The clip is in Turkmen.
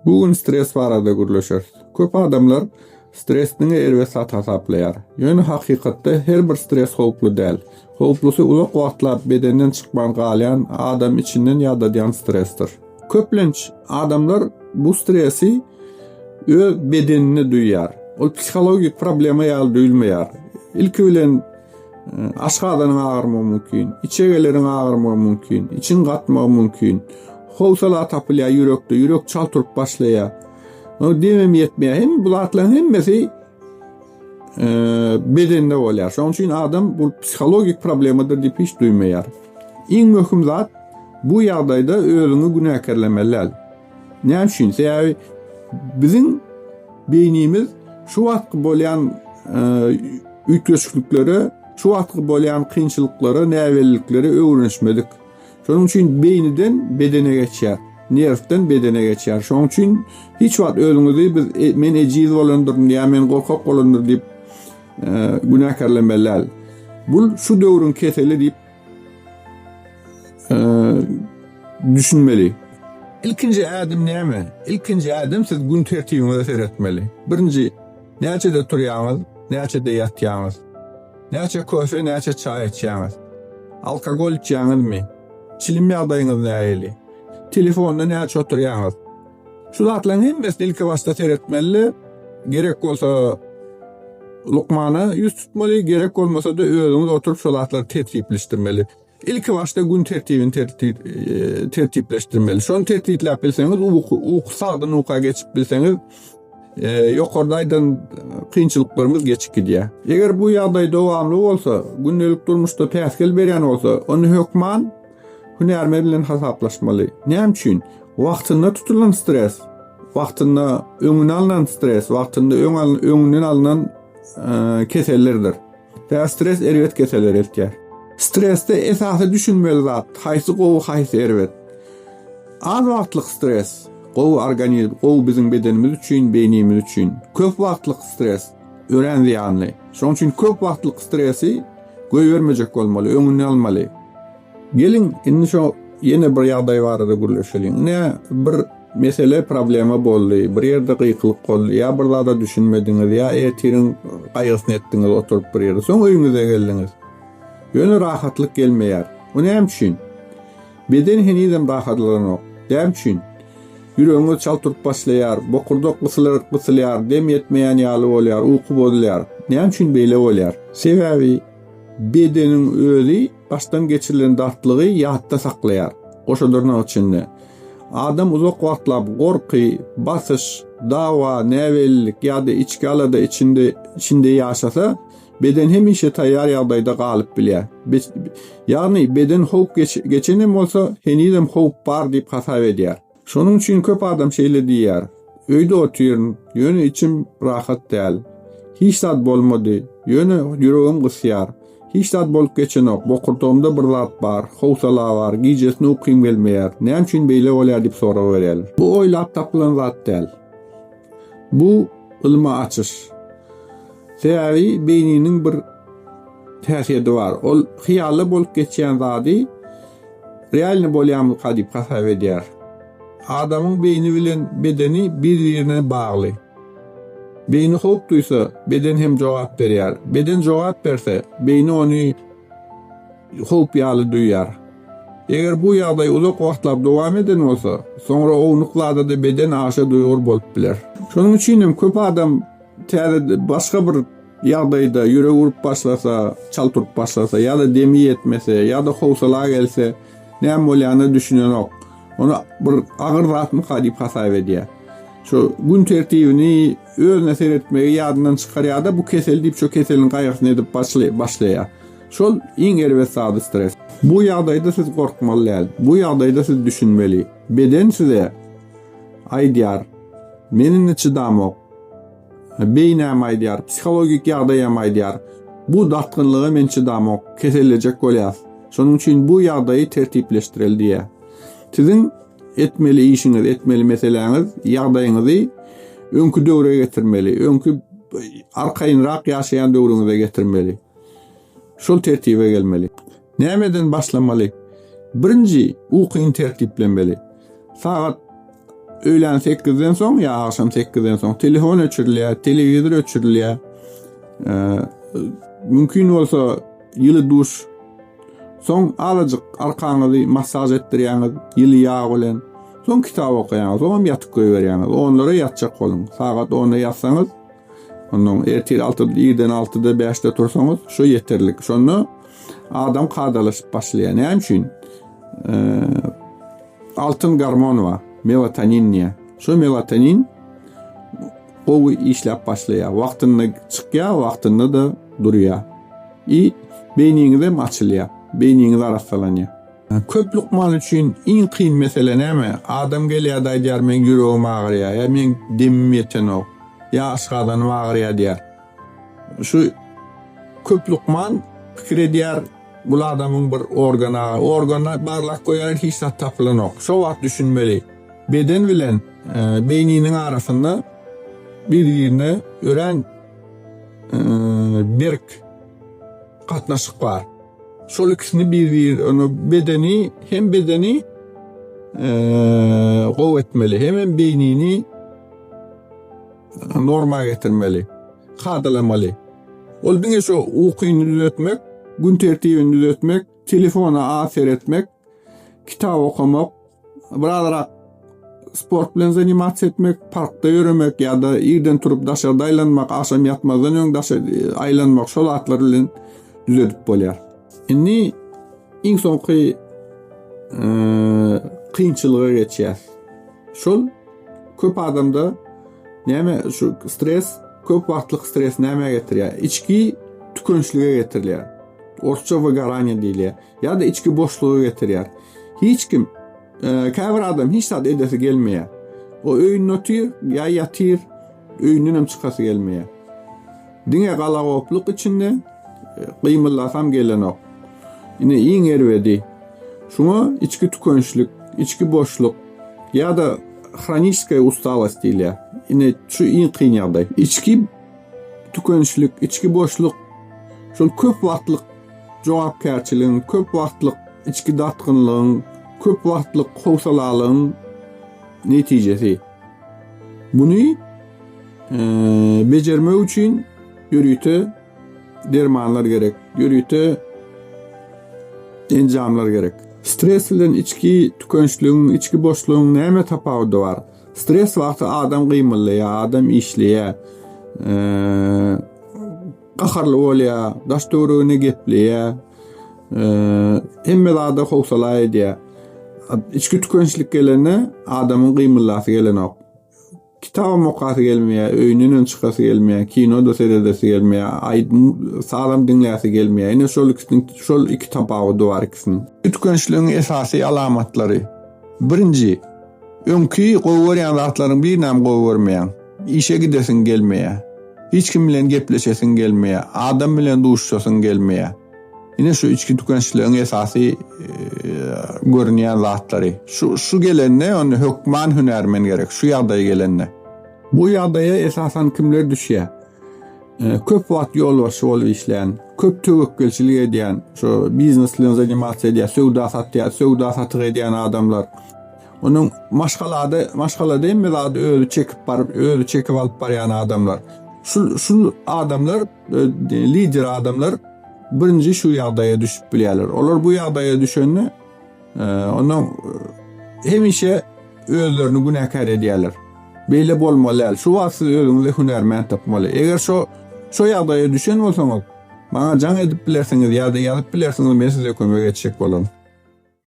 Bugün stres barada gürleşer. Köp adamlar stresini erwes hasaplayar. Ýöne hakykatda her bir stres howplu däl. Howplusy ulak wagtlap bedenden çykman galyan adam içinden ýadadan stresdir. Köplenç adamlar bu stresi öz bedenine duýar. O psikologik problema ýaly duýulmaýar. Ilki bilen aşgadan ağarma mümkin, içegeleriň ağarma mümkin, için gatma mümkin. Howsala tapylýar ýürekde, ýürek çaltyryp başlaýar. O demem ýetmeýär. Hem bulatlaryň hemmesi bedende bolýar. Şoň üçin adam bu psikologik problemadyr diýip hiç duýmaýar. Iň möhüm zat bu ýagdaýda özüni günäkerlemeli. Näme üçin? Sebäbi biziň beýnimiz şu wagtky bolýan ütgeçlikleri, şu wagtky bolýan kynçylyklary, näwellikleri öwrenişmedik. Şonuň üçin beýniden bedene geçýär, nerwden bedene geçýär. Şonuň üçin hiç wagt özüňizi biz men ejiz bolandyryn ýa men gorkak bolandyr diýip günäkerlemeli. Bu şu döwrüň keseli diýip düşünmeli. İlkinji adym näme? İlkinji adym siz gün tertibiňizi seretmeli. Birinji, näçede turýaňyz, näçede ýatýaňyz? Näçe kofe, näçe çay içýäňiz? Alkogol içýäňizmi? Çilim ýagdaýyňyz näýeli? Telefonda näçe oturýaňyz? Şu zatlaryň hemmesini ilki başta seretmeli. Gerek bolsa lukmana ýüz tutmaly, gerek bolmasa da özüňiz oturup şu zatlary tertipleşdirmeli. İlki başta gün tertibini tertipleşdirmeli. Şonu tertipläp bilseňiz, sagdan uka geçip bilseňiz, ýokardaýdan kynçylyklarymyz geçip gidýär. Eger bu ýagdaý dowamly bolsa, gündelik durmuşda päskel berýän bolsa, onu hökman hünärmer bilen hasaplaşmaly. Näme üçin? Wagtynda tutulan stres, wagtynda öňüne alynan stres, wagtynda öňünden alynan kesellerdir. Ve stres erwet keseller etýär. Stresde esasy düşünmeli zat, haýsy gowy, haýsy erwet. Az wagtlyk stres, gowy organizm, gowy biziň bedenimiz üçin, beýnimiz üçin. Köp wagtlyk stres, ören ziýanly. Şoň üçin köp wagtlyk stresi göýbermejek bolmaly, öňüne almaly. Gelin, indi şo ýene bir ýagdaý barada gürleşelim. Ne bir mesele problema boldy, bir ýerde gyklyk boldy, ýa bir zada düşünmediňiz, ýa etiriň gaýgysyny etdiňiz, oturup bir ýerde. Soň öýüňize geldiňiz. Ýöne rahatlyk gelmeýär. O näme üçin? Beden henizem rahatlanok. Näme üçin? Ýüregiňiz çaltyryp başlaýar, bokurdok gysylýar, dem ýetmeýän ýaly bolýar, uyku bolýar. Näme üçin beýle bolýar? Sebäbi bedeniň özü başdan geçirilen dartlygy ýatda saklaýar. Oşodurnaň içinde. Adam uzak wagtlap gorky, basyş, dawa, näwellik ýa-da içki alada içinde ýaşasa, beden hemişe taýýar ýagdaýda galyp bilýär. Ýagny beden howp geçenem bolsa, henizem howp bar diýip hasap edýär. Şonuň üçin köp adam şeýle diýär. Öýde oturýan, ýöne içim rahat däl. Hiç zat bolmady, ýöne ýüregim gysýar. Hiç zat bolup geçenok, bokurdağımda bir zat bar, howsala bar, gijesini ukyň gelmeýär. Näme üçin beýle bolýar diýip sorap berýär. Bu oýlap tapylan zat däl. Bu ilma açyş. Sebäbi beýniniň bir täsiri bar. Ol hyýaly bolup geçýän zady realny bolýanlyka diýip hasap edýär. Adamyň beýni bilen bedeni bir-birine bagly. Beýni howp duýsa, beden hem jogap berýär. Beden jogap berse, beýni ony howp ýaly duýar. Eger bu ýagdaý uzak wagtlap dowam eden bolsa, soňra o nuklada da beden aşa duýgur bolup biler. Şonuň üçin hem köp adam başga bir ýagdaýda ýüregi urup başlasa, çaltyryp başlasa, ýa-da demi ýetmese, ýa-da howsala gelse, näme bolýany düşünýänok. Onu bir agyr zatmy diýip hasap edýär. Şu gün tertibini özüne seretmegi ýadyndan çykarýar-da bu kesel diýip şu keselin gaýgysyny edip başlaýar. Şol iň erwet zady stres. Bu ýagdaýda siz gorkmaly däl. Bu ýagdaýda siz düşünmeli. Beden size aýdýar. Menin çydamok. Beýnäm aýdýar, psikologik ýagdaýam aýdýar. Bu datkynlygy men çydamok, keseljek bolýar. Şonuň üçin bu ýagdaýy tertipleşdireldi diýär. Sizin etmeli işiniz, etmeli meseleňiz, ýagdaýyňyzy öňkü döwre getirmeli, öňkü arkaýynrak ýaşaýan döwrüňize getirmeli. Şol tertibe gelmeli. Nämeden başlamaly? Birinji, ukyny tertiplemeli. Saat öğlen 8'den soň ya akşam 8'den soň telefon öçürilýär, telewizor öçürilýär. Mümkin bolsa ýyly duş soň aladyk arkaňyzy massaj etdirýäňiz ýyly ýağ bilen. Soň kitap okuýaňyz, soň ýatyp goýberýäňiz. Onlara ýatjak bolun. Sagat 10'da ýatsaňyz, ondan ertir 6'dan 6'da 5'de tursaňyz, şo ýeterlik. Şonu adam kadalaşyp başlaýar. Näme üçin? Altın gormon var, melatonin diye. Şo melatonin o işlep başlaýar. Wagtynda çykýar, wagtynda da durýar. Beyniňizde açylýar, beyniňiz araslanýar. Köp lukman üçin iň kyn mesele näme? Adam gelýär da diýär men ýüregim agyrýar, ya men demim ýetenok, ya aşgadan agyrýar diýär. Şu köp lukman pikir edýär, bu adamın bir organa barlak koyar hiç tapılanok. Şo wagt düşünmeli. Beden bilen beyniniň arasynda bir-birine ören berk gatnaşyk bar. Şol ikisini bir onu bedeni gowetmeli, hem beynini normal getirmeli, kadalamaly. Ol diňe şo ukyny düzeltmek, gün tertibini düzeltmek, telefona aser etmek, kitap okumak, birazrak sport bilen zanimasiýa etmek, parkda ýürümek ýa-da ýerden turup daşarda aýlanmak, akşam ýatmazdan öň daşa aýlanmak şol atlar bilen düzelip bolýar. Indi iň soňky kynçylyga geçýär. Şol köp adamda näme şu stres, köp wagtlyk stres näme getirýär? İçki tükençlige getirilýär. Orçça wygaranie diýilýär. Ya da içki boşluğu getirýär. Hiç kim käbir adam hiç zat edesi gelmeýär. O öýüni ötýär, ya ýatyr, öýünden çykasy gelmeýär. Diňe galagoplyk içinde gymylasam gelenok. Ine iň erwedi. Şuňa içki tükençlik, içki boşluk ya da хроническая усталость diýilýär. Ine şu iň kyn ýagdaý. İçki tükençlik, içki boşluk şol köp wagtlyk jogapkärçiligiň, köp wagtlyk içki datgynlygyň, köp wagtlyk howsalalygyň netijesi. Buny bejermek üçin ýürüýte dermanlar gerek, ýürüýte enjamlar gerek. Stres bilen içki tükençligiň, içki boşlugyň näme tapawudy bar? Stres wagty adam gymylýar, adam işleýär. Qaharly bolýar, daş döwrüne gepleýär. Hemme zada howsala edýär. İçki tükençlik gelene adamyň gymylasy gelenok. Kitap okasy gelmeýär, öýünden çykasy gelmeýär, kino da seredesi gelmeýär, sağlam dinläsi gelmeýär. Ine şol iki tapawudy bar ikisiniň. Tükençligiň esasy alamatlary. Birinji, öňki gowurýan zatlaryň birinem gowurmaýan. İşe gidesin gelmeýär. Hiç kim bilen gepleşesin gelmeýär. Adam bilen duşuşasyň gelmeýär. Ine şu içki tükençligiň esasy görünýän zatlary. Şu gelenne onu hökman hünermen gerek. Şu ýagdaýa gelenne. Bu ýagdaýa esasan kimler düşýär? Köp wagt ýolbaşy bolup işleýän, köp töwekkelçilik edýän, şu biznes bilen zanimasiýa edýän, söwda satyk edýän adamlar. Onun maşgalada emmezady özü çekip baryp, özü çekip alyp barýan adamlar. Şu adamlar, lider adamlar birinji şu ýagdaýa düşüp bilýärler. Olar bu ýagdaýa düşende ondan hemişe özlerini günäkär edýärler. Beýle bolmaly. Şu wagt özüňizde hünermen tapmaly. Eger şo ýagdaýa düşen bolsaňyz, maňa jaň edip bilersiňiz ýa-da ýazyp bilersiňiz, men size kömek etjek bolarym.